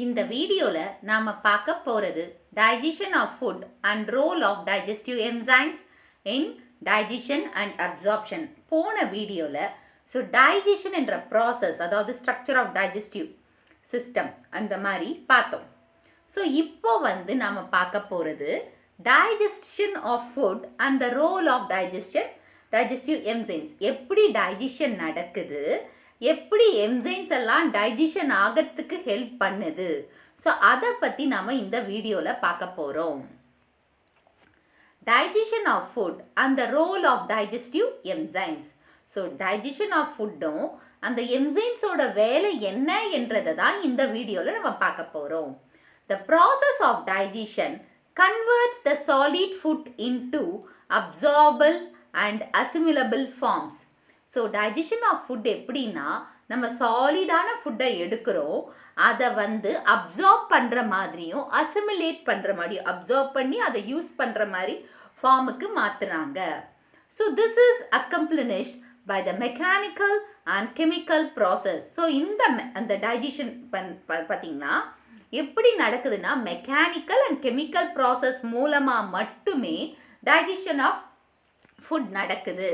இந்த வீடியோவில் நாம் பார்க்க போகிறது digestion of food and role of digestive enzymes in digestion and absorption. போன வீடியோவில் digestion என்ற process, அதாவது structure of digestive system அந்த மாதிரி பார்த்தோம். இப்போ நாம் பார்க்க போகிறது digestion of food and the role of digestive enzymes. எப்படி digestion நடக்குது, எப்படி என்சைம்ஸ் எல்லாம் டைஜஷன் ஆகிறதுக்கு ஹெல்ப் பண்ணுது. அதை பற்றி நாம் இந்த வீடியோவில் பார்க்க போகிறோம். Digestion of food and the role of digestive enzymes. Digestion of ஃபுட்டும் அந்த என்சைம்ஸோட வேலை என்ன என்றதை தான் இந்த வீடியோவில் நம்ம பார்க்க போகிறோம். The process of digestion converts the solid food into absorbable and assimilable forms. Digestion of food எப்படின்னா, நம்ம சாலிடான ஃபுட்டை எடுக்கிறோம், அதை அப்சார்ப் பண்ணுற மாதிரியும் அசிமிலேட் பண்ணுற மாதிரியும், அப்சார்ப் பண்ணி அதை யூஸ் பண்ணுற மாதிரி ஃபார்முக்கு மாற்றுறாங்க. This is accomplished by the mechanical and chemical process. அந்த டைஜஷன் பார்த்தீங்கன்னா எப்படி நடக்குதுன்னா, மெக்கானிக்கல் அண்ட் கெமிக்கல் ப்ராசஸ் மூலமாக மட்டுமே டைஜஷன் ஆஃப் ஃபுட் நடக்குது.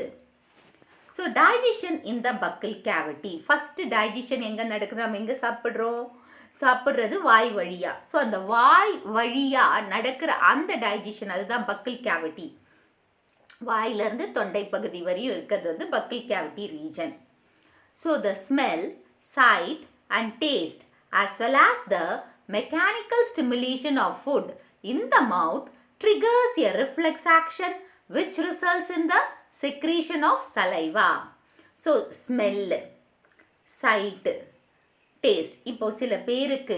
digestion in the buccal cavity. First digestion எங்கே நடக்குது, நம்ம எங்கே சாப்பிட்றது வாய் வழியா. அந்த வாய் வழியா நடக்கிற அந்த டைஜஷன் அதுதான் buccal cavity. வாயிலிருந்து தொண்டை பகுதி வரையும் இருக்கிறது buccal cavity region. The smell, sight and taste as well as the mechanical stimulation of food in the mouth triggers a reflex action which results in the secretion of saliva. Smell, sight, taste. இப்போ சில பேருக்கு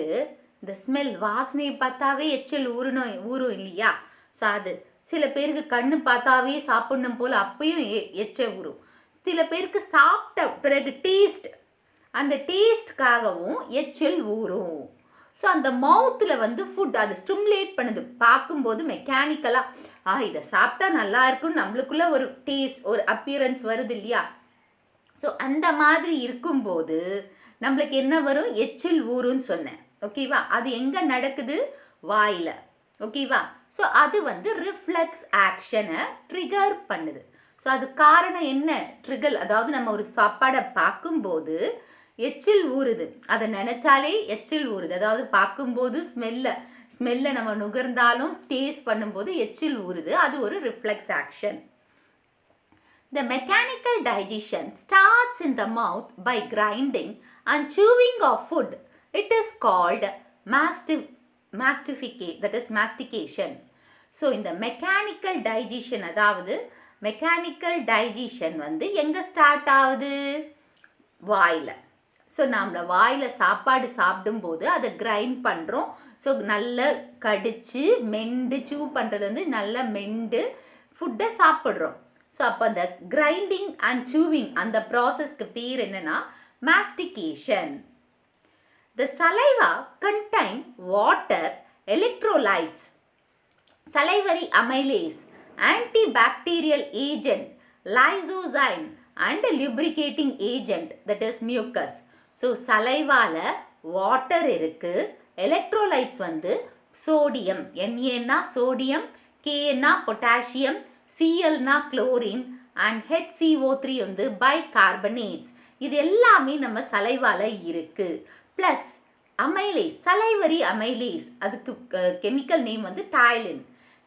இந்த smell வாசனையை பார்த்தாவே எச்சல் ஊறும் இல்லையா? அது சில பேருக்கு கண்ணு பார்த்தாவே சாப்பிடணும் போல் அப்பயும் எச்சல் ஊறும். சில பேருக்கு சாப்பிட்ட பிறகு டேஸ்ட், அந்த டேஸ்ட்காகவும் எச்சல் ஊறும். அந்த மவுத்தில் ஃபுட் அது ஸ்டிமுலேட் பண்ணுது. பார்க்கும்போது மெக்கானிக்கலாக இதை சாப்பிட்டா நல்லா இருக்குன்னு நம்மளுக்குள்ள ஒரு டேஸ்ட், ஒரு அப்பியரன்ஸ் வருது இல்லையா? அந்த மாதிரி இருக்கும்போது நம்மளுக்கு என்ன வரும், எச்சில் ஊறுன்னு சொன்னேன். ஓகேவா? அது எங்கே நடக்குது, வாயில். ஓகேவா? அது ரிஃப்ளெக்ஸ் ஆக்ஷனை ட்ரிகர் பண்ணுது. அது காரணம் என்ன, ட்ரிகர், அதாவது நம்ம ஒரு சாப்பாடை பார்க்கும்போது எச்சில் ஊறுது, அதை நினைச்சாலே எச்சில் ஊறுது. அதாவது பார்க்கும்போது ஸ்மெல்ல நம்ம நுகர்ந்தாலும் டேஸ்ட் பண்ணும்போது எச்சில் ஊறுது. அது ஒரு reflex action. The mechanical digestion starts in the mouth by grinding and chewing of food. It is called mastication. இந்த mechanical digestion, அதாவது mechanical digestion எங்கே ஸ்டார்ட் ஆகுது, வாயில். நாம் வாயில் சாப்பாடு சாப்பிடும்போது அதை கிரைண்ட் பண்ணுறோம். நல்லா கடித்து மெண்டு சூ பண்ணுறது நல்லா மெண்டு ஃபுட்டை சாப்பிட்றோம். அப்போ அந்த கிரைண்டிங் அண்ட் சூவிங் அந்த ப்ராசஸ்க்கு பேர் என்னென்னா mastication. The saliva contain water, electrolytes, salivary amylase, antibacterial agent, lysozyme and lubricating agent, that is mucus. சலைவாவில் வாட்டர் இருக்குது, electrolytes sodium, Na sodium, K potassium, Cl chlorine and HCO3 bicarbonates. இது எல்லாமே நம்ம சலைவாவில் இருக்குது. ப்ளஸ் அமைலேஸ், சலைவரி அமைலேஸ், அதுக்கு chemical name ptyalin.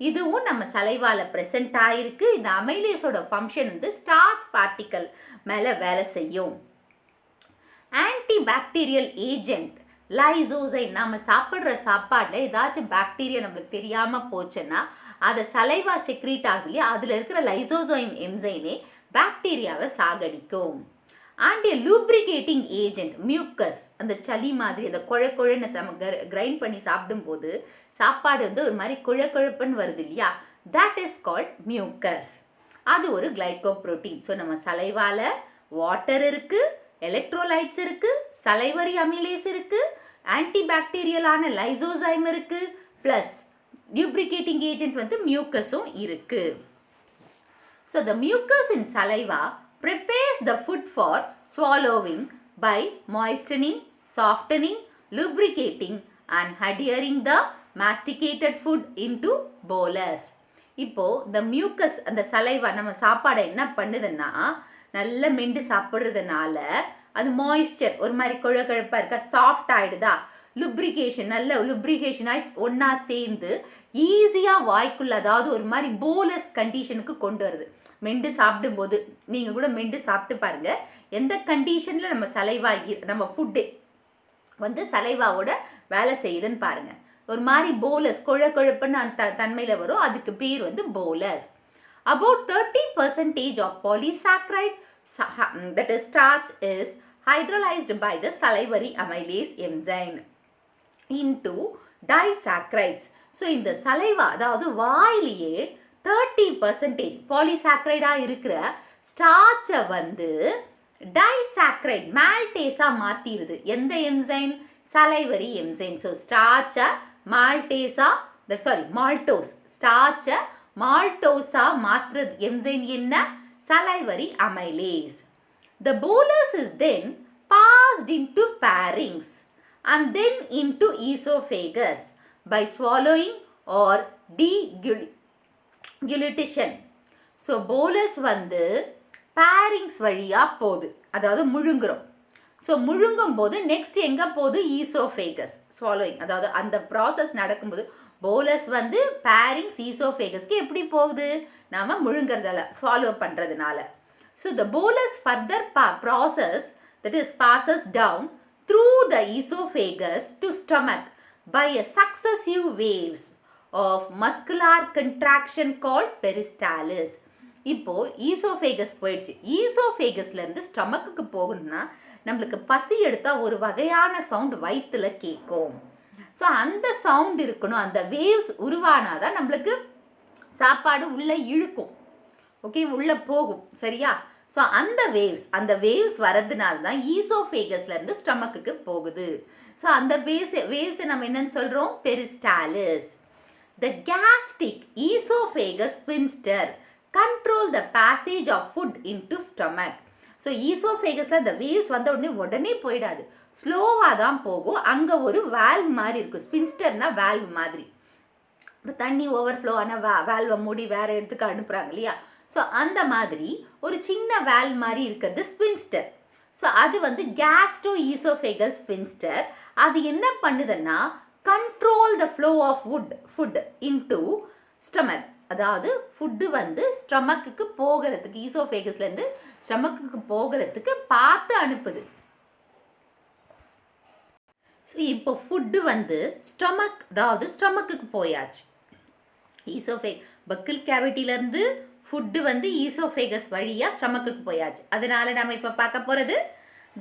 இதுவும் நம்ம சலைவாவில் ப்ரெசென்ட் ஆகிருக்கு. இந்த அமைலேஸோட ஃபங்க்ஷன் ஸ்டார்ச் பார்ட்டிக்கல் மேலே வேலை செய்யும். Antibacterial agent lysozyme. நம்ம சாப்பிட்ற சாப்பாடில் ஏதாச்சும் பாக்டீரியா நம்மளுக்கு தெரியாமல் போச்சுன்னா அதை சலைவா செக்ரீட் ஆகலையே, அதில் இருக்கிற லைசோசைம் என்சைமே பாக்டீரியாவை சாகடிக்கும். அண்ட் லூப்ரிகேட்டிங் ஏஜென்ட் மியூக்கஸ், அந்த சளி மாதிரி அந்த குழன்னு நம்ம கிரைண்ட் பண்ணி சாப்பிடும்போது சாப்பாடு ஒரு மாதிரி குழப்பன்னு வருது இல்லையா, தட் இஸ் கால்ட் மியூக்கஸ். அது ஒரு கிளைகோப்ரோட்டீன். நம்ம சலைவாவில் வாட்டர் இருக்குது, எலக்ட்ரோலைட்ஸ் இருக்குது, சலைவரி அமிலேஸ் இருக்குது, ஆன்டிபாக்டீரியலான லைசோசைம் இருக்குது, ப்ளஸ் lubricating agent மியூக்கஸும் இருக்குது. The mucus in saliva prepares the food for swallowing by moistening, softening, lubricating and adhering the masticated food into bolus. இப்போ இந்த மியூக்கஸ் அந்த சலைவா நம்ம சாப்பாடை என்ன பண்ணுதுன்னா நல்ல மெண்டு சாப்பிட்றதுனால அது மாய்ஸ்சர் ஒரு மாதிரி குழகுழப்பாக இருக்கா, சாஃப்ட் ஆகிடுதா, லுப்ரிகேஷன் நல்ல லுப்ரிகேஷனாக ஒன்றா சேர்ந்து ஈஸியாக வாய்க்குள்ள அதாவது ஒரு மாதிரி போலஸ் கண்டிஷனுக்கு கொண்டு வருது. மெண்டு சாப்பிடும்போது நீங்கள் கூட மெண்டு சாப்பிட்டு பாருங்கள் எந்த கண்டிஷனில் நம்ம சலைவா நம்ம ஃபுட்டு வந்து சலைவாவோட வேலை செய்யுதுன்னு பாருங்கள். ஒரு மாதிரி போலஸ் குழக்குழப்புன்னு அந்த தன்மையில் வரும், அதுக்கு பேர் வந்து bolus. About 30% of polysaccharide that is starch is hydrolyzed by the salivary amylase enzyme into disaccharides. So இந்த சலைவா அதாவது வாயிலேயே 30% பாலிசாக்ரைடாக இருக்கிற ஸ்டார்ச்சை வந்து டைசாக்ரைட் மால்டேஸாக மாற்றிடுது. எந்த என்சைம்? Salivary enzyme. ஸோ ஸ்டார்ச்சை மால்டோஸ் ஸ்டார்ச்சை மால்டோஸாக மாற்றுறது என்சைம் என்ன? Salivary amylase. The bolus is then passed into pharynx and then into esophagus by swallowing or deglutition. So bolus வந்து pharynx வழியாக போகுது, அதாவது முழுங்குறோம். ஸோ முழுங்கும் போது நெக்ஸ்ட் எங்கே போகுது? Oesophagus swallowing. அதாவது அந்த ப்ராசஸ் நடக்கும்போது போலஸ் வந்து pharynx ஈசோஃபேகஸ்க்கு எப்படி போகுது? நாம் முழுங்கிறதால ஸ்வாலோ பண்ணுறதுனால. So the bolus further process that is passes down through the esophagus to stomach by a successive waves of muscular contraction called peristalsis. இப்போ ஈசோஃபேகஸ் போயிடுச்சு. ஈசோஃபேகஸ்லேருந்து ஸ்டமக்குக்கு போகணும்னா நம்மளுக்கு பசி எடுத்தால் ஒரு வகையான சவுண்ட் வயிற்றுல கேட்கும். ஸோ அந்த சவுண்ட் இருக்கணும், அந்த வேவ்ஸ் உருவானாதான் நம்மளுக்கு சாப்பாடு உள்ளே இழுக்கும், ஓகே, உள்ளே போகும், சரியா? ஸோ அந்த வேவ்ஸ் வரதுனால தான் ஈசோஃபேகஸ்லேருந்து ஸ்டமக்குக்கு போகுது. ஸோ அந்த வேவ்ஸை நம்ம என்னன்னு சொல்கிறோம்? பெரிஸ்டாலிஸ். த gastric esophagus sphincter control the passage of food into stomach. So ஈசோஃபேகஸில் இந்த வேவ்ஸ் வந்த உடனே போயிடாது, ஸ்லோவாக தான் போகும். அங்கே ஒரு வால்வ் மாதிரி இருக்கும். ஸ்பின்ஸ்டர்னா வால்வ் மாதிரி. இப்போ தண்ணி ஓவர்ஃப்ளோ ஆனால் வால்வை மூடி வேறு இடத்துக்கு அனுப்புகிறாங்க இல்லையா? ஸோ அந்த மாதிரி ஒரு சின்ன வால்வ் மாதிரி இருக்கிறது ஸ்பின்ஸ்டர். ஸோ அது வந்து கேஸ்ட்ரோ ஈசோஃபேகல் ஸ்பின்ஸ்டர். அது என்ன பண்ணுதுன்னா control the flow of food into stomach. அதாவது ஃபுட்டு வந்து ஸ்டமக்குக்கு போகிறதுக்கு ஈசோஃபேகஸ்லேருந்து ஸ்டமக்குக்கு போகிறதுக்கு பார்த்து அனுப்புது. ஸோ இப்போ ஃபுட்டு வந்து ஸ்டமக்குக்கு போயாச்சு. பக்கிள் கேவிட்டிலேருந்து ஃபுட்டு வந்து ஈசோஃபேகஸ் வழியாக ஸ்டமக்குக்கு போயாச்சு. அதனால நம்ம இப்போ பார்க்க போகிறது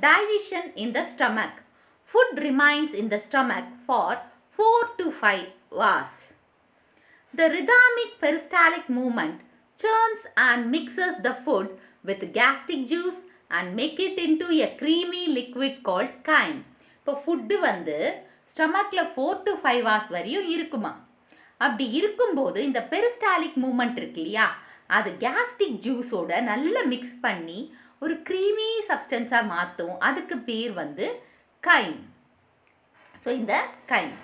digestion in the stomach. Food remains in the stomach for 4 to 5 hours. The rhythmic peristaltic movement churns and mixes the food with gastric juice and make it into a creamy liquid called chyme. இப்போ food வந்து ஸ்டமக்கில் 4 to 5 hours வரையும் இருக்குமா. அப்படி இருக்கும்போது இந்த peristaltic moment இருக்கு இல்லையா, அது கேஸ்ட்ரிக் ஜூஸோட நல்லா மிக்ஸ் பண்ணி ஒரு க்ரீமி சப்ஸ்டன்ஸாக மாற்றும். அதுக்கு பேர் வந்து chyme. ஸோ இந்த chyme.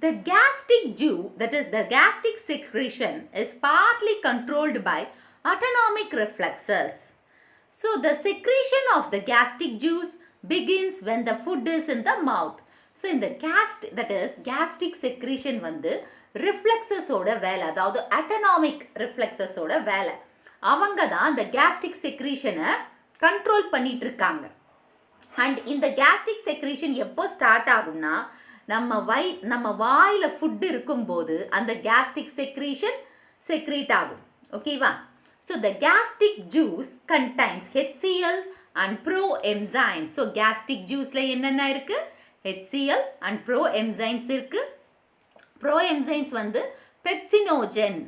The gastric juice, that is the gastric secretion, is partly controlled by autonomic reflexes. So the secretion of the gastric juice begins when the food is in the mouth. So in the gastric secretion வந்து reflexes ஓட வேலை, அதாவது autonomic reflexes ஓட வேலை. அவங்க தான் இந்த gastric secretion-ஐ control பண்ணிட்டு இருக்காங்க. அண்ட் இந்த gastric secretion எப்போ ஸ்டார்ட் ஆகும்னா நம்ம வாயில் ஃபுட்டு இருக்கும்போது அந்த gastric secretion செக்ரீட் ஆகும், ஓகேவா? So the gastric juice contains HCl and proenzymes. So gastric juiceல என்னென்ன இருக்குது? HCl and proenzymes இருக்குது. proenzymes வந்து பெப்சினோஜன்.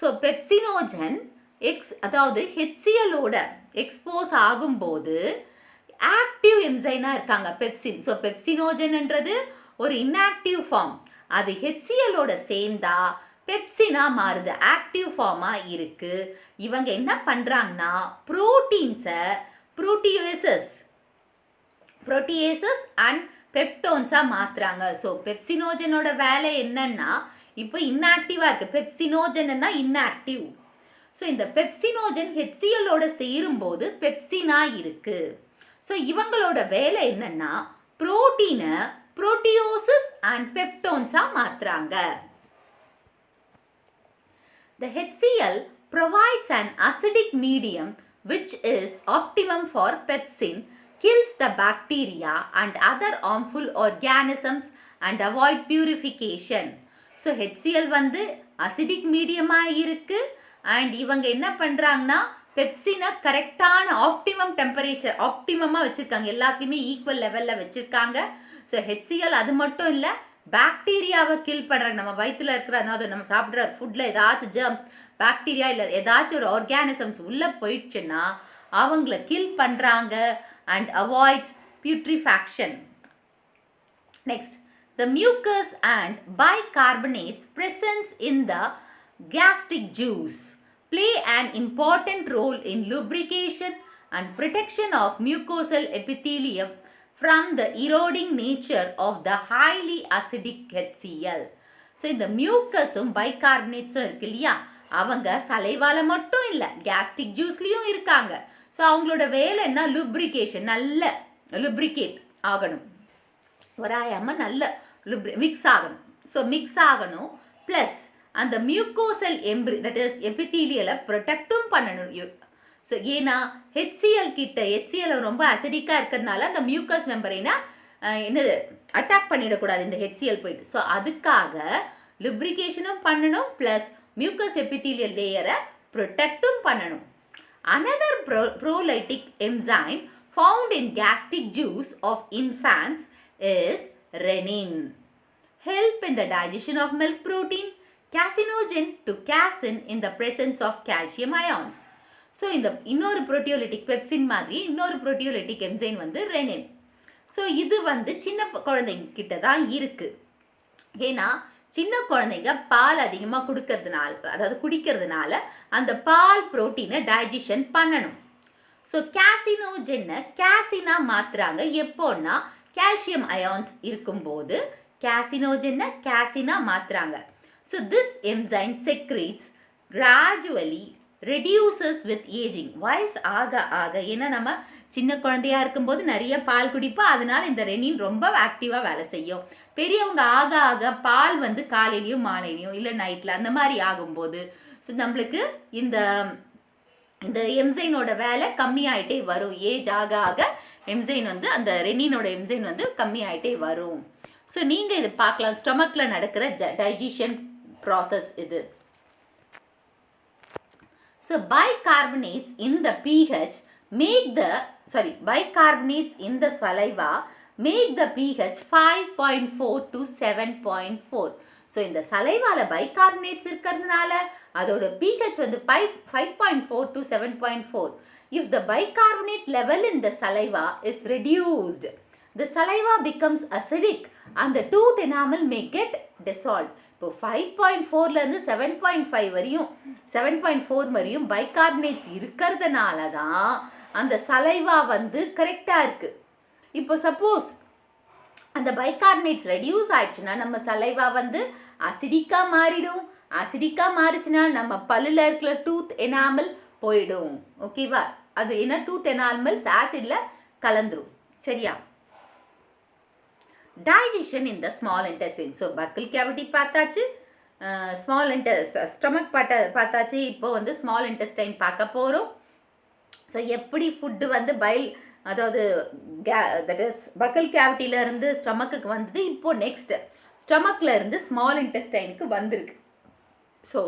ஸோ பெப்சினோஜன் அதாவது HCl-ஓட எக்ஸ்போஸ் ஆகும்போது ஆக்டிவ் என்சைனாக இருக்காங்க பெப்சின். ஸோ பெப்சினோஜன்ன்றது ஒரு இன்ஆக்டிவ் ஃபார்ம். அது HCl-ஓட சேர்ந்தா பெப்சினாக மாறுது, ஆக்டிவ் ஃபார்மாக இருக்குது. இவங்க என்ன பண்ணுறாங்கன்னா புரோட்டீன்ஸை புரோட்டியேசஸ் அண்ட் பெப்டோன்ஸாக மாற்றுறாங்க. ஸோ பெப்சினோஜனோட வேலை என்னன்னா இப்போ இன்ஆக்டிவாக இருக்குது. பெப்சினோஜன்னா இன்ஆக்டிவ். ஸோ இந்த பெப்சினோஜன் ஹெச்சிஎல்லோட சேரும்போது பெப்சினா இருக்குது. ஸோ இவங்களோட வேலை என்னன்னா புரோட்டீனை புரோட்டியோசிஸ் அண்ட் பெப்டோன்ஸாக மாற்றுறாங்க. The HCl provides an acidic medium which is optimum for pepsin, kills the bacteria and other harmful organisms and avoid purification. So HCl வந்து acidic மீடியமாக இருக்குது அண்ட் இவங்க என்ன பண்ணுறாங்கன்னா பெப்சினை கரெக்டான ஆப்டிமம் டெம்பரேச்சர் ஆப்டிமமாக வச்சுருக்காங்க. எல்லாத்தையுமே ஈக்குவல் லெவலில் வச்சுருக்காங்க. ஸோ HCl அது மட்டும் இல்லை, பாக்டீரியாவை கில் பண்ணுறாங்க. நம்ம வயிற்றில் இருக்கிற அதாவது நம்ம சாப்பிட்ற ஃபுட்டில் ஏதாச்சும் ஜெர்ம்ஸ் பாக்டீரியா இல்லை ஏதாச்சும் ஒரு ஆர்கானிசம்ஸ் உள்ளே போயிடுச்சுன்னா அவங்கள கில் பண்ணுறாங்க and avoids putrefaction. Next, the mucus and bicarbonates presence in the gastric juice play an important role in lubrication and protection of mucosal epithelium from the eroding nature of the highly acidic HCl. So இந்த மியூக்கஸும் பைகார்பனேட்ஸும் இருக்கு இல்லையா, அவங்க சலைவால மட்டும் இல்லை gastric ஜூஸ்லேயும் இருக்காங்க. So அவங்களோட வேலை என்ன, லுப்ரிகேஷன், நல்ல லுப்ரிகேட் ஆகணும், வராயாமல் நல்ல மிக்ஸ் ஆகணும். ஸோ மிக்ஸ் ஆகணும் ப்ளஸ் அந்த மியூக்கோசல் தட் இஸ் எபித்தீலியலை ப்ரொடெக்டும் பண்ணணும். ஸோ ஏன்னா HCl ரொம்ப அசிடிக்காக இருக்கிறதுனால அந்த மியூக்கஸ் மெம்பரைனா என்னது அட்டாக் பண்ணிடக்கூடாது இந்த HCl போயிட்டு. ஸோ அதுக்காக லுப்ரிகேஷனும் பண்ணணும் ப்ளஸ் மியூக்கஸ் எபித்தீலியல் லேயரை ப்ரொடெக்டும் பண்ணணும். Another proteolytic enzyme found in gastric juice of infants is renin. Help in the digestion of milk protein, carcinogen to casein in the presence of calcium ions. So இந்த இன்னொரு ப்ரோட்டியோலிட்டிக் pepsin மாதிரி இன்னொரு ப்ரோட்டியோலிட்டிக் enzyme வந்து renin. So இது வந்து சின்ன குழந்தைங்கிட்ட தான் இருக்குது. ஏன்னா சின்ன குழந்தைங்க பால் அதிகமாக குடிக்கிறதுனால அந்த பால் புரோட்டீனை டைஜஷன் பண்ணணும். ஸோ கேசினா மாற்றுறாங்க. எப்போன்னா கால்சியம் அயான்ஸ் இருக்கும்போது கேசினா மாற்றுறாங்க. So this enzyme secretes gradually reduces with ageing. வயசு ஆக ஏன்னா நம்ம சின்ன குழந்தையாக இருக்கும்போது நிறைய பால் குடிப்போம், அதனால் இந்த ரெனின் ரொம்ப ஆக்டிவாக வேலை செய்யும். பெரியவங்க ஆக பால் வந்து காலையிலையும் மாலையிலையும் இல்லை நைட்டில் அந்த மாதிரி ஆகும்போது ஸோ நம்மளுக்கு இந்த எம்சைனோட வேலை கம்மியாயிட்டே வரும். ஏஜ் ஆக எம்சைன் வந்து அந்த ரெனினோட எம்சைன் வந்து கம்மியாயிட்டே வரும். ஸோ நீங்கள் இது பார்க்கலாம், ஸ்டொமக்கில் நடக்கிற டைஜஷன் ப்ராசஸ் இது. So bicarbonates in the saliva make the pH 5.4 to 7.4. So இந்த சலைவால பைகார்பனேட்ஸ் இருக்கிறதுனால அதோட pH வந்து 5.4 to 7.4. If the bicarbonate level in the saliva is reduced, the saliva becomes acidic and the tooth enamel may get dissolved. இப்போ 5.4லேருந்து 7.5 வரையும் 7.4 வரையும் bicarbonates இருக்கிறதுனால தான் அந்த சலைவா வந்து கரெக்டாக இருக்குது. இப்போ சப்போஸ் அந்த பைகார்பனேட்ஸ் ரெடியூஸ் ஆயிடுச்சுன்னா நம்ம சலைவா வந்து அசிடிக்காக மாறிடும். அசிடிக்காக மாறிச்சுன்னா நம்ம பல்லில் இருக்கிற டூத் எனாமல் போயிடும். ஓகேவா, அது என்ன டூத் எனாமல்ஸ் ஆசிடில் கலந்துரும். சரியா, digestion in the small intestine. So பக்கல் cavity பார்த்தாச்சு, ஸ்டொமக் பார்த்தாச்சு. இப்போ வந்து ஸ்மால் இன்டெஸ்டைன் பார்க்க போகிறோம். ஸோ எப்படி ஃபுட்டு வந்து தட் இஸ் பக்கல் கேவிட்டியிலேருந்து ஸ்டொமக்குக்கு வந்தது, இப்போது நெக்ஸ்ட்டு ஸ்டொமக்கில் இருந்து ஸ்மால் இன்டெஸ்டைனுக்கு வந்திருக்கு. ஸோ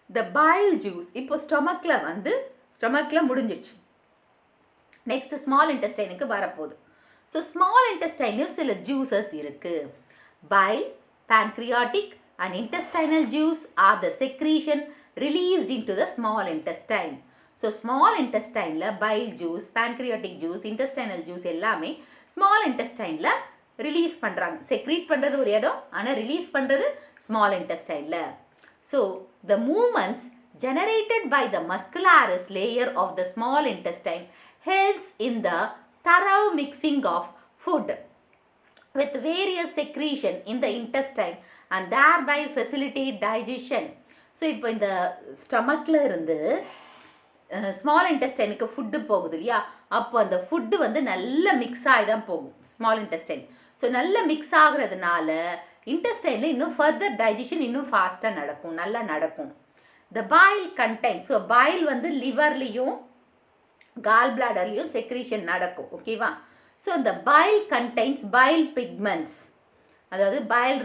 த பைல் ஜூஸ் இப்போ ஸ்டொமக்கில் முடிஞ்சிடுச்சு. நெக்ஸ்ட் ஸ்மால் இன்டெஸ்டைனுக்கு வரப்போகுது. ஸோ ஸ்மால் இன்டெஸ்டைன்லையும் சில ஜூஸஸ் இருக்குது. File, pancreatic and intestinal juice are the secretion released into the small intestine. So small இன்டெஸ்டைனில் bile juice, pancreatic juice, intestinal juice எல்லாமே small இன்டெஸ்டைனில் release பண்ணுறாங்க. Secrete பண்ணுறது ஒரு இடம், ஆனால் ரிலீஸ் பண்ணுறது ஸ்மால் இன்டெஸ்டைனில். So the movements generated by the muscularis layer of the small intestine helps in the thorough mixing of food. with various secretion in the intestine and thereby facilitate digestion. So இப்போ இந்த ஸ்டமக்கில் இருந்து small இன்டெஸ்டைனுக்கு food போகுது இல்லையா, அப்போ அந்த food வந்து நல்ல mix ஆகி தான் போகும் ஸ்மால் இன்டெஸ்டைன். ஸோ நல்ல மிக்ஸ் ஆகுறதுனால இன்டெஸ்டைனில் இன்னும் ஃபர்தர் டைஜஷன் இன்னும் ஃபாஸ்ட்டாக நடக்கும், நல்லா நடக்கும். The bile content, so bile வந்து லிவர்லேயும் கால் பிளாடர்லேயும் செக்ரீஷன் நடக்கும். ஓகேவா? ஸோ இந்த பாயில் கண்டெய்ன்ஸ் பைல் பிக்மெண்ட்ஸ், அதாவது file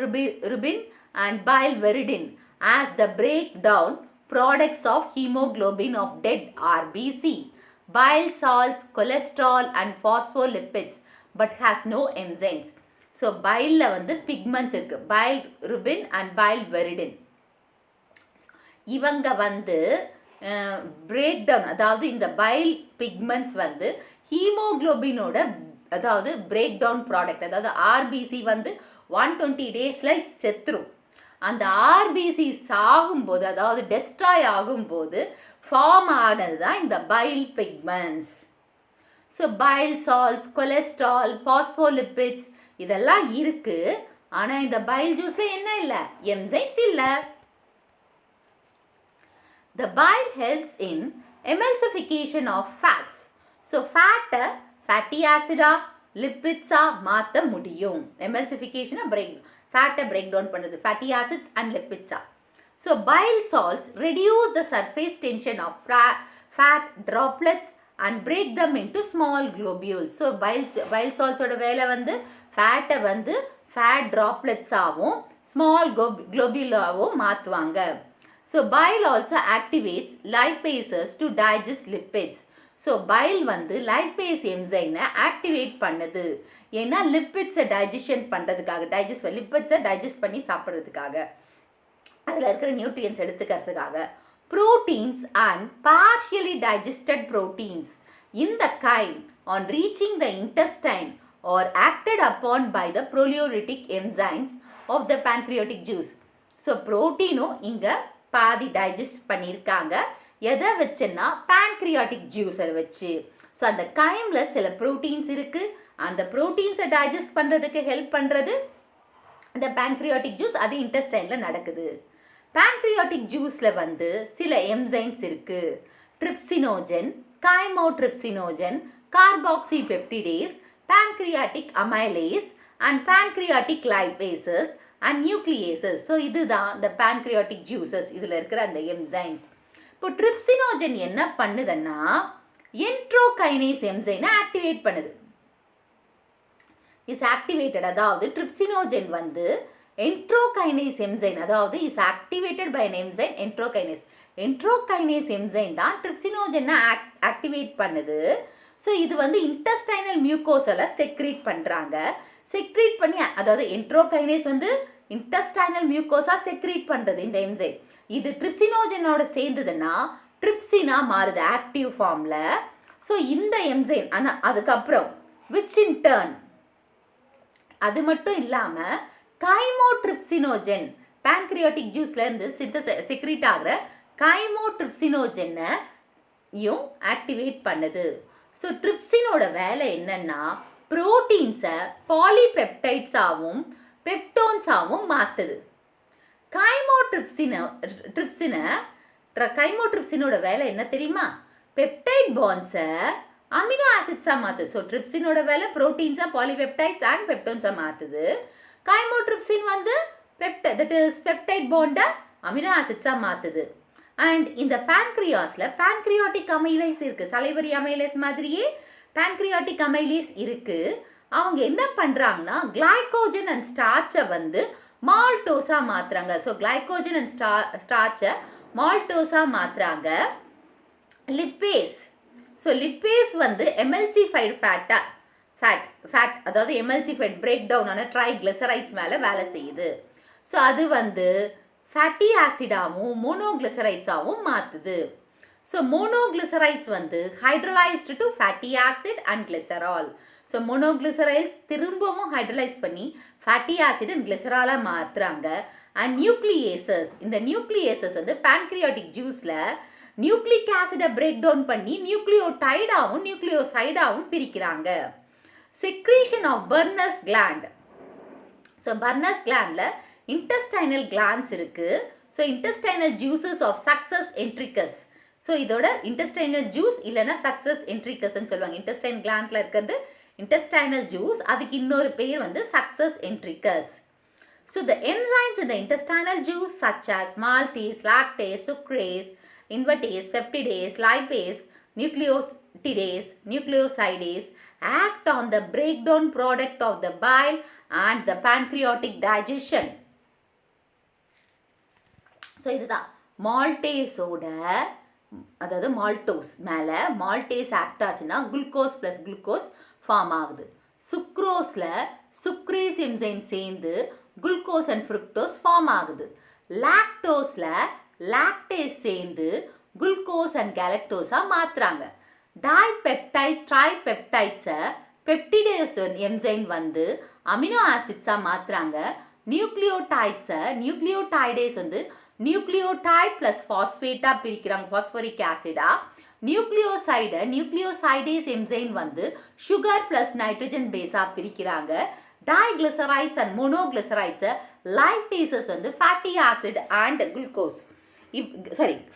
ருபின் and biliverdin as the breakdown products of hemoglobin of dead RBC, bile salts, cholesterol and phospholipids but has no enzymes. So bile வந்து pigments இருக்கு, bile rubin and bile veridin. இவங்க வந்து breakdown, அதாவது இந்த bile pigments வந்து ஹீமோக்ளோபினோட அதாவது breakdown product, அதாவது RBC வந்து 120 daysல செத்துரும். அந்த ஆர்பிசி சாகும்போது, அதாவது டெஸ்ட்ராய் ஆகும்போது ஃபார்ம் ஆனது தான் இந்த file pigments. So bile salts, cholesterol, phospholipids இதெல்லாம் இருக்கு. ஆனால் இந்த பைல் ஜூஸில் என்ன இல்லை? என்சைம்ஸ் இல்லை. The bile helps in emulsification of fats. So ஃபேட்டை ஃபேட்டி ஆசிடா லிப்பிட்ஸா மாற்ற முடியும். எமல்சிஃபிகேஷனை ஃபேட்டை பிரேக் டவுன் பண்ணுறது, ஃபேட்டி ஆசிட்ஸ் அண்ட் லிப்பிட்ஸா. So bile salts reduce the surface tension of fat droplets and break them into small globules. So bile சால்ட்ஸோட வேலை வந்து ஃபேட்டை வந்து ஃபேட் ட்ராப்லெட்ஸாகவும் ஸ்மால் குளோபியூலாகவும் மாற்றுவாங்க. So bile also activates lipases to digest lipids. So bile வந்து லைப்பேஸ் என்சைமை ஆக்டிவேட் பண்ணுது. ஏன்னா லிப்பிட்ஸை டைஜஷன் பண்ணுறதுக்காக, லிப்பிட்ஸை டைஜஸ்ட் பண்ணி சாப்பிட்றதுக்காக, அதில் இருக்கிற நியூட்ரியன்ஸ் எடுத்துக்கிறதுக்காக. Proteins and partially digested proteins in the chyme on reaching the intestine are acted upon by the proteolytic enzymes of the pancreatic juice. So ப்ரோட்டீனும் இங்கே பாதி டைஜஸ்ட் பண்ணியிருக்காங்க. எதை வச்சுன்னா pancreatic juice வச்சு. ஸோ அந்த கைமில் சில ப்ரோட்டீன்ஸ் இருக்குது, அந்த ப்ரோட்டீன்ஸை டைஜஸ்ட் பண்ணுறதுக்கு ஹெல்ப் பண்ணுறது இந்த pancreatic juice, அது இன்டெஸ்டைனில் நடக்குது. pancreatic juiceல வந்து சில என்சைம்ஸ் இருக்குது. Trypsinogen, chymotrypsinogen, carboxypeptidase, pancreatic amylase and pancreatic lipases and nucleases. So இதுதான் இந்த pancreatic juices, இதில் இருக்கிற அந்த என்சைம்ஸ். இப்போ ட்ரிப்சினோஜன் என்ன பண்ணுதுன்னா என்ட்ரோகைனேஸ் என்சைமை ஆக்டிவேட் பண்ணுது. இஸ் ஆக்டிவேட்டட், அதாவது ட்ரிப்சினோஜன் வந்து என்ட்ரோகைனேஸ் என்சைம், அதாவது is activated by an enzyme enterokinase. Enterokinase enzyme தான் ட்ரிப்சினோஜனை ஆக்டிவேட் பண்ணுது. ஸோ இது வந்து இன்டெஸ்டைனல் மியூக்கோஸில் செக்ரீட் பண்ணுறாங்க. செக்ரீட் பண்ணி, அதாவது என்ட்ரோகைனேஸ் வந்து இன்டெஸ்டைனல் மியூக்கோஸாக செக்ரீட் பண்ணுறது இந்த என்சைம். இது ட்ரிப்சினோஜனோட சேர்ந்ததுன்னா ட்ரிப்சினா மாறுது ஆக்டிவ் ஃபார்மில். ஸோ இந்த என்சைம் ஆனால் அதுக்கப்புறம் விச் இன் டர்ன், அது மட்டும் இல்லாமல் கைமோட்ரிப்சினோஜன் pancreatic ஜூஸ்லேருந்து செக்ரீட் ஆகிற கைமோட்ரிப்சினோஜனையும் ஆக்டிவேட் பண்ணுது. ஸோ ட்ரிப்சினோட வேலை என்னன்னா ப்ரோட்டீன்ஸை பாலிபெப்டைட்ஸாகவும் பெப்டோன்ஸாகவும் மாற்றுது. கைமோட்ரிப்சினோட வேலை என்ன தெரியுமா? பெப்டைட் பாண்ட்ஸை அமினோ ஆசிட்ஸாக மாற்றுது. ஸோ ட்ரிப்சினோட வேலை ப்ரோட்டீன்ஸாக பாலிபெப்டைட்ஸ் அண்ட் பெப்டோன்ஸை மாற்றுது. கைமோட்ரிப்சின் வந்து பெப்டைட் பாண்டை அமினோ ஆசிட்ஸாக மாற்றுது. அண்ட் இந்த பேன்க்ரியாஸில் pancreatic amylase இருக்குது. சலைவரி அமைலேஸ் மாதிரியே pancreatic amylase இருக்குது. அவங்க என்ன பண்ணுறாங்கன்னா கிளைகோஜன் அண்ட் ஸ்டார்ச்சை வந்து மால்டோஸாக மாற்றுறாங்க. ஸோ கிளைகோஜன் அண்ட் ஸ்டார்ச்சை மால்டோஸாக மாற்றுறாங்க. லிப்பேஸ், ஸோ லிப்பேஸ் வந்து எமல்சிஃபைடு ஃபேட், அதாவது எமல்சிஃபைட் பிரேக் டவுன் ஆன ட்ரைக்ளிசரைட்ஸ் மேலே வேலை செய்யுது. ஸோ அது வந்து ஃபேட்டி ஆசிடாகவும் மோனோக்ளிசரைட்ஸாகவும் மாற்றுது. ஸோ மோனோக்ளிசரைட்ஸ் வந்து hydrolysed to fatty acid and glycerol. So monoglycerides திரும்பவும் ஹைட்ரலைஸ் பண்ணி ஃபேட்டி ஆசிட் அண்ட் கிளிசராலாக மாற்றுறாங்க. அண்ட் நியூக்ளியேசஸ், இந்த நியூக்ளியேசஸ் வந்து pancreatic ஜூஸில் நியூக்ளிக் ஆசிடை பிரேக் டவுன் பண்ணி நியூக்ளியோடைடாகவும் நியூக்ளியோசைடாகவும் பிரிக்கிறாங்க. Secretion of Brunner's gland, so Brunner's கிளாண்டில் இன்டெஸ்டைனல் கிளான்ஸ் இருக்குது. So intestinal juices of succus entericus. So இதோட இன்டெஸ்டைனல் ஜூஸ் இல்லைனா சக்சஸ் என்ட்ரிகஸ்ன்னு சொல்லுவாங்க. இன்டெஸ்டைன் கிளாண்டில் இருக்கிறது intestinal juice, அதுக்கு இன்னொரு பேர் வந்து succus entericus. So the enzymes in the intestinal juice such as maltase, lactase, sucrase, invertase, peptidase, lipase, nucleotidase, nucleosidase act on the breakdown product of the bile and the pancreatic digestion. So இதுதான் maltase-ஓட, அதாவது maltose மேலே maltase act ஆச்சுன்னா glucose plus glucose form ஆகுது. சுக்ரோஸில் sucrase enzyme சேர்ந்து glucose and fructose form ஆகுது. லாக்டோஸில் lactase சேர்ந்து குளுக்கோஸ் அண்ட் கேலக்டோஸாக மாற்றுறாங்க. டைபெப்டைட் ட்ரைபெப்டைட்ஸை பெப்டிடேஸ் என்சைம் வந்து அமினோ ஆசிட்ஸாக மாற்றுறாங்க. நியூக்ளியோடைடேஸ் வந்து நியூக்ளியோடைட் ப்ளஸ் ஃபாஸ்பேட்டாக பிரிக்கிறாங்க, ஃபாஸ்போரிக் ஆசிடாக. நியூக்ளியோசைடேஸ் என்சைம் வந்து சுகர் ப்ளஸ் நைட்ரஜன் பேஸாக பிரிக்கிறாங்க. டைக்ளிசரைட்ஸ் அண்ட் மோனோக்ளிசரைட்ஸை லைபேசஸ் வந்து fatty acid and glucose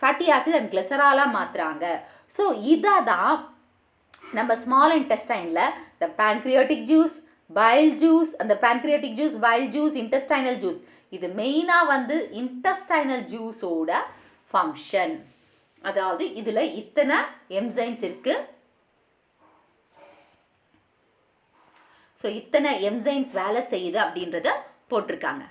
fatty acid and கிளிசராலாக மாற்றுறாங்க. ஸோ இதை தான் நம்ம ஸ்மால் இன்டெஸ்டைனில் the pancreatic juice, file juice, அந்த pancreatic juice, file juice, intestinal juice, இது மெயினாக வந்து இன்டெஸ்டைனல் ஜூஸோட ஃபங்க்ஷன். அதாவது இதில் இத்தனை என்சைம்ஸ் இருக்கு. ஸோ இத்தனை என்சைம்ஸ் வேலை செய்யுது அப்படின்றத போட்டிருக்காங்க.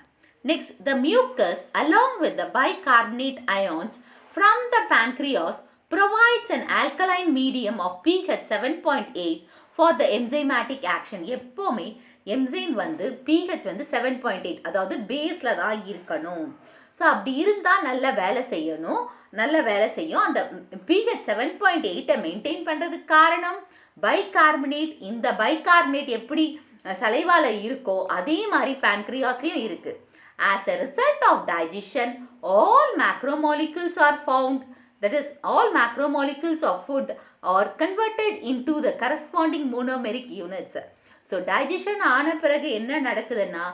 Next, the mucus along with the bicarbonate ions from the pancreas provides an alkaline medium of pH 7.8 for the enzymatic action. எப்போவுமே என்சைம் வந்து pH வந்து 7.8, அதாவது பேஸில் தான் இருக்கணும். ஸோ அப்படி இருந்தால் நல்ல வேலை செய்யும். அந்த pH 7.8 மெயின்டைன் பண்ணுறதுக்கு காரணம் பைகார்பனேட். இந்த பைகார்பனேட் எப்படி சலைவால இருக்கோ அதே மாதிரி பேன்க்ரியாஸ்லையும் இருக்குது. As a result of digestion, all macromolecules are found, that is all macromolecules of food are converted into the corresponding monomeric units. So digestion ஆன பிறகு என்ன நடக்குதுன்னா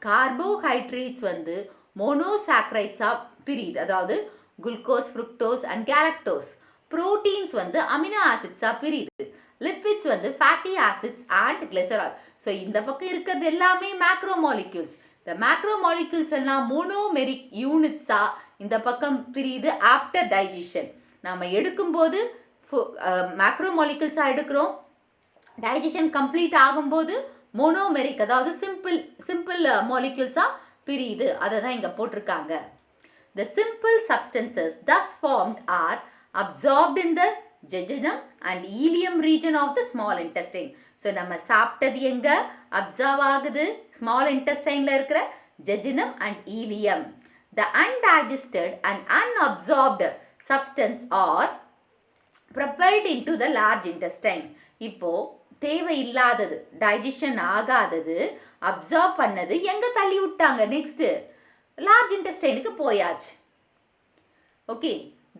கார்போஹைட்ரேட்ஸ் வந்து மோனோசாக்ரைட்ஸாக பிரியுது, அதாவது glucose, fructose and galactose. Proteins வந்து அமினோ ஆசிட்ஸாக பிரியுது. Lipids வந்து fatty acids and glycerol. So இந்த பக்கம் இருக்கிறது எல்லாமே மேக்ரோமாலிக்யூல்ஸ். இந்த மேக்ரோமாலிக்யூல்ஸ் எல்லாம் மோனோமெரிக் யூனிட்ஸாக இந்த பக்கம் பிரியுது ஆஃப்டர் டைஜஷன். நம்ம எடுக்கும்போது மேக்ரோமாலிக்யூல்ஸாக எடுக்கிறோம். டைஜஷன் கம்ப்ளீட் ஆகும்போது மோனோமெரிக், அதாவது சிம்பிள் மாலிக்யூல்ஸாக பிரியுது. அதை தான் இங்கே போட்டிருக்காங்க. The simple substances thus formed are absorbed in the jejunum and ileum region of the small intestine. So நம்ம சாப்பிட்டது எங்கே அப்சர்வ் ஆகுது? ஸ்மால் இன்டெஸ்டைனில் இருக்கிற jejunum and ileum. The undigested and unabsorbed substance are propelled into the large intestine. இப்போது தேவையில்லாதது, digestion ஆகாதது, observe பண்ணது எங்கே தள்ளி விட்டாங்க? நெக்ஸ்ட்டு லார்ஜ் இன்டெஸ்டைனுக்கு போயாச்சு. Okay,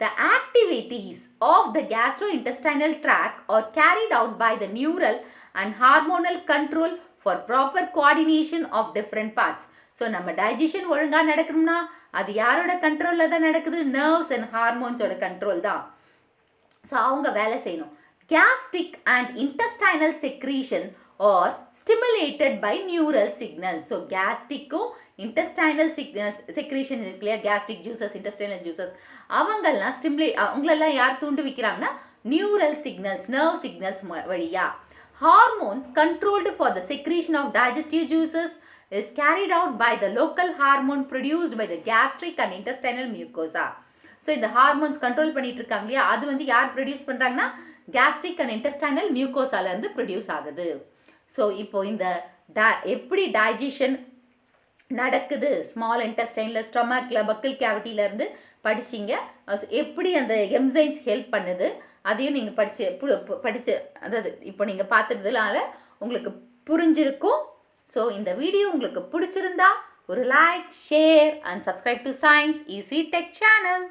the activities of the gastrointestinal tract are carried out by the neural and hormonal control for proper coordination of different parts. So நம்ம digestion ஒழுங்காக நடக்கணும்னா அது யாரோட கண்ட்ரோலில் தான் நடக்குது? நர்வ்ஸ் அண்ட் ஹார்மோன்ஸோட கண்ட்ரோல் தான். ஸோ அவங்க வேலை செய்யணும். Gastric and intestinal secretion are stimulated by neural signals. So gastric-க்கும் intestinal secretion இருக்கு இல்லையா, gastric juices, intestinal juices, அவங்களெல்லாம் யார் தூண்டு வைக்கிறாங்கன்னா neural signals, nerve signals வழியா. Hormones controlled for the secretion of digestive juices is carried out by the local hormone produced by the gastric and intestinal mucosa. So இந்த hormones control பண்ணிட்டு இருக்காங்க இல்லையா, அது வந்து யார் ப்ரொடியூஸ் பண்ணுறாங்கன்னா கேஸ்ட்ரிக் அண்ட் இன்டெஸ்டைனல் மியூக்கோசாலேருந்து ப்ரொடியூஸ் ஆகுது. ஸோ இப்போ இந்த எப்படி டைஜஷன் நடக்குது ஸ்மால் இன்டெஸ்டைனில், ஸ்டொமக்கில், பக்கிள் கேவிட்டியிலேருந்து படிச்சிங்க. எப்படி அந்த என்சைம்ஸ் ஹெல்ப் பண்ணுது அதையும் நீங்கள் படித்து அதாவது இப்போ நீங்கள் பார்த்துறதுனால உங்களுக்கு புரிஞ்சிருக்கும். ஸோ இந்த வீடியோ உங்களுக்கு பிடிச்சிருந்தா ஒரு like, share and subscribe to science easy tech channel.